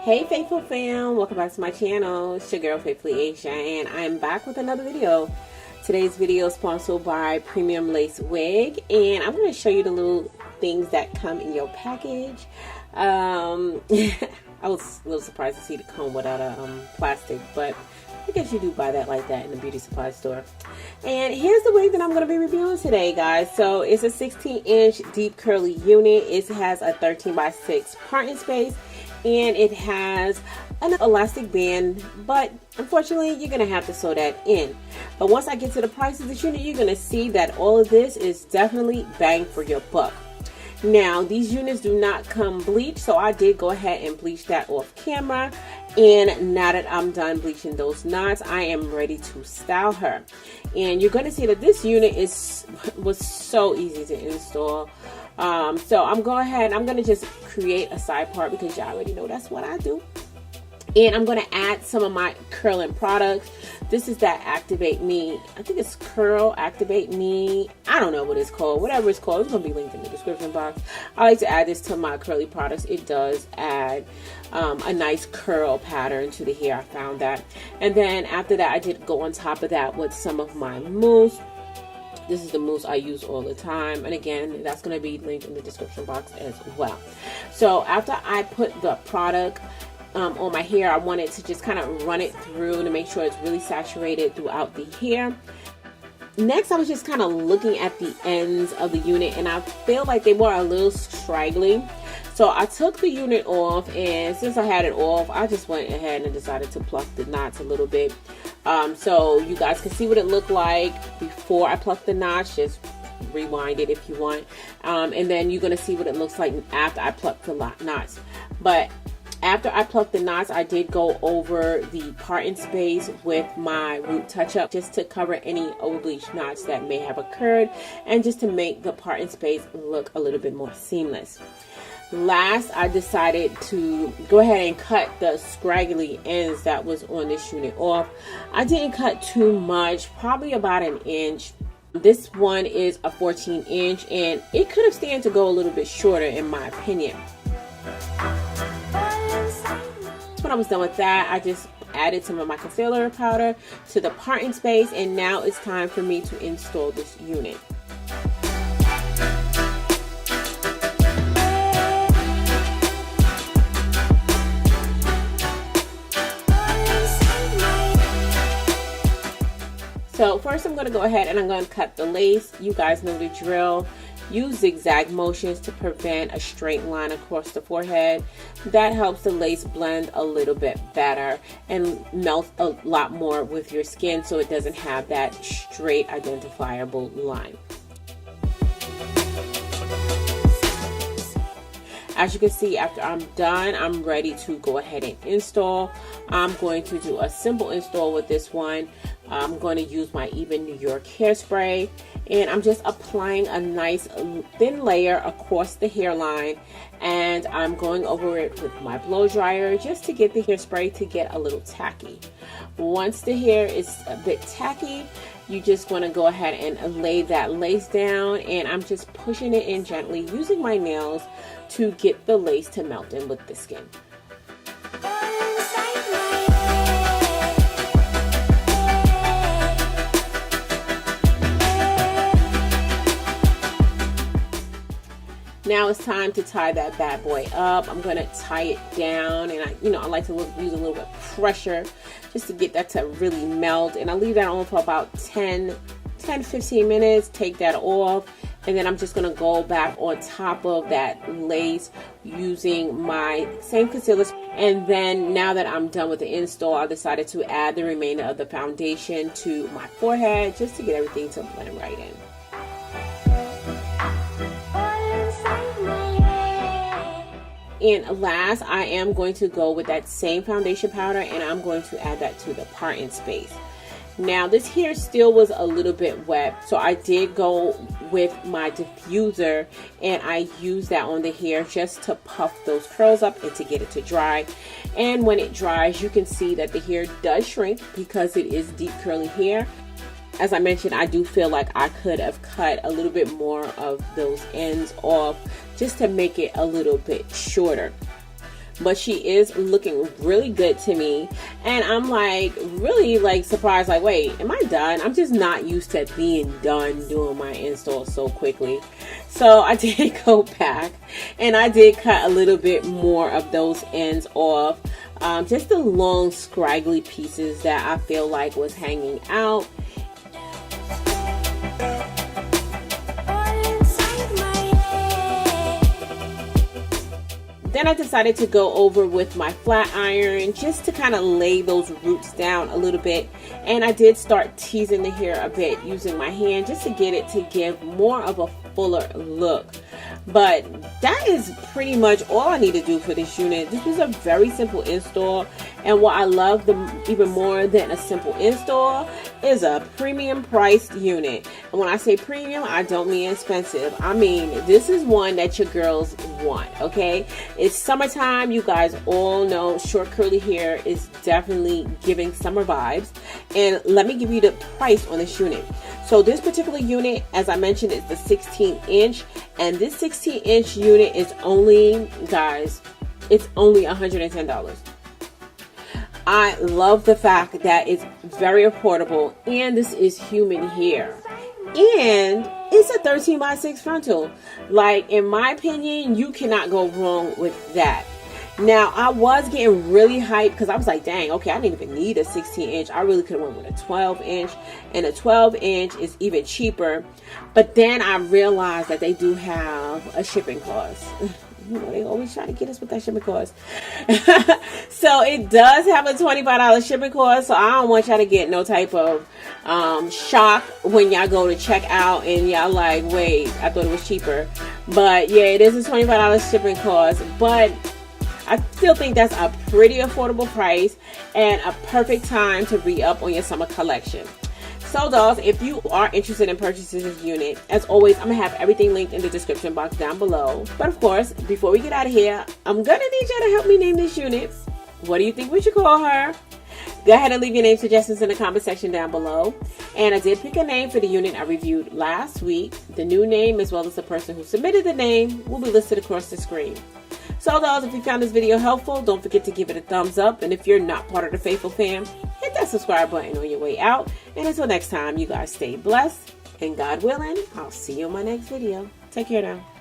Hey faithful fam, welcome back to my channel. It's your girl Faithfully Asia, and I'm back with another video. Today's video is sponsored by Premium Lace Wig, and I'm going to show you the little things that come in your package. I was a little surprised to see the comb without a plastic, but I guess you do buy that like that in the beauty supply store. And here's the wig that I'm going to be reviewing today, guys. So it's a 16-inch deep curly unit. It has a 13x6 parting space, and it has an elastic band, but unfortunately you're going to have to sew that in. But once I get to the price of this unit, you're going to see that all of this is definitely bang for your buck. Now, these units do not come bleached, so I did go ahead and bleach that off camera. And now that I'm done bleaching those knots, I am ready to style her. And you're going to see that this unit was so easy to install. So I'm going to just create a side part because y'all already know that's what I do. And I'm going to add some of my curling products. This is that Activate Me. I think it's Curl Activate Me. I don't know what it's called. Whatever it's called, it's going to be linked in the description box. I like to add this to my curly products. It does add a nice curl pattern to the hair. I found that. And then after that, I did go on top of that with some of my mousse. This is the mousse I use all the time. And again, that's going to be linked in the description box as well. So after I put the product on my hair, I wanted to just kind of run it through to make sure it's really saturated throughout the hair. Next, I was just kind of looking at the ends of the unit, and I feel like they were a little straggly. So I took the unit off, and since I had it off, I just went ahead and decided to pluck the knots a little bit. So you guys can see what it looked like before I plucked the knots. Just rewind it if you want. And then you're going to see what it looks like after I pluck the knots. But after I plucked the knots, I did go over the parting space with my root touch-up just to cover any over-bleached knots that may have occurred and just to make the parting space look a little bit more seamless. Last, I decided to go ahead and cut the scraggly ends that was on this unit off. I didn't cut too much, probably about an inch. This one is a 14-inch, and it could have stand to go a little bit shorter in my opinion. When I was done with that, I just added some of my concealer powder to the parting space, and now it's time for me to install this unit. So first I'm going to go ahead and I'm going to cut the lace. You guys know the drill. Use zigzag motions to prevent a straight line across the forehead. That helps the lace blend a little bit better and melt a lot more with your skin so it doesn't have that straight identifiable line. As you can see, after I'm done, I'm ready to go ahead and install. I'm going to do a simple install with this one. I'm going to use my Even New York hairspray, and I'm just applying a nice thin layer across the hairline, and I'm going over it with my blow dryer just to get the hairspray to get a little tacky. Once the hair is a bit tacky, you just want to go ahead and lay that lace down, and I'm just pushing it in gently using my nails to get the lace to melt in with the skin. Now it's time to tie that bad boy up. I'm going to tie it down, and I like to use a little bit of pressure just to get that to really melt. And I leave that on for about 10-15 minutes. Take that off, and then I'm just going to go back on top of that lace using my same concealer. And then now that I'm done with the install, I decided to add the remainder of the foundation to my forehead just to get everything to blend right in. And last, I am going to go with that same foundation powder, and I'm going to add that to the parting space. Now this hair still was a little bit wet, so I did go with my diffuser and I used that on the hair just to puff those curls up and to get it to dry. And when it dries, you can see that the hair does shrink because it is deep curly hair. As I mentioned, I do feel like I could have cut a little bit more of those ends off just to make it a little bit shorter. but she is looking really good to me. And I'm like really like surprised, like, wait, am I done? I'm just not used to being done doing my install so quickly. So I did go back and I did cut a little bit more of those ends off, just the long scraggly pieces that I feel like was hanging out. Then I decided to go over with my flat iron just to kind of lay those roots down a little bit. And I did start teasing the hair a bit using my hand just to get it to give more of a fuller look. But that is pretty much all I need to do for this unit. This was a very simple install, and what I love even more than a simple install is a premium priced unit. And when I say premium, I don't mean expensive. I mean, this is one that your girls want, okay? It's summertime. You guys all know short curly hair is definitely giving summer vibes. And let me give you the price on this unit. So this particular unit, as I mentioned, is the 16-inch, and this 16-inch unit is only, guys, it's only $110. I love the fact that it's very affordable, and this is human hair, and it's a 13x6 frontal. Like, in my opinion, you cannot go wrong with that. Now, I was getting really hyped because I was like, dang, okay, I didn't even need a 16-inch. I really could have went with a 12-inch, and a 12-inch is even cheaper. But then I realized that they do have a shipping cost. You know, they always try to get us with that shipping cost. So it does have a $25 shipping cost. So I don't want y'all to get no type of shock when y'all go to check out and y'all like, wait, I thought it was cheaper. But yeah, it is a $25 shipping cost. But I still think that's a pretty affordable price and a perfect time to re-up on your summer collection. So dolls, if you are interested in purchasing this unit, as always, I'm going to have everything linked in the description box down below. But of course, before we get out of here, I'm going to need y'all to help me name this unit. What do you think we should call her? Go ahead and leave your name suggestions in the comment section down below. And I did pick a name for the unit I reviewed last week. The new name, as well as the person who submitted the name, will be listed across the screen. So dolls, if you found this video helpful, don't forget to give it a thumbs up. And if you're not part of the Faithful fam, hit that subscribe button on your way out. And until next time, you guys stay blessed. And God willing, I'll see you in my next video. Take care now.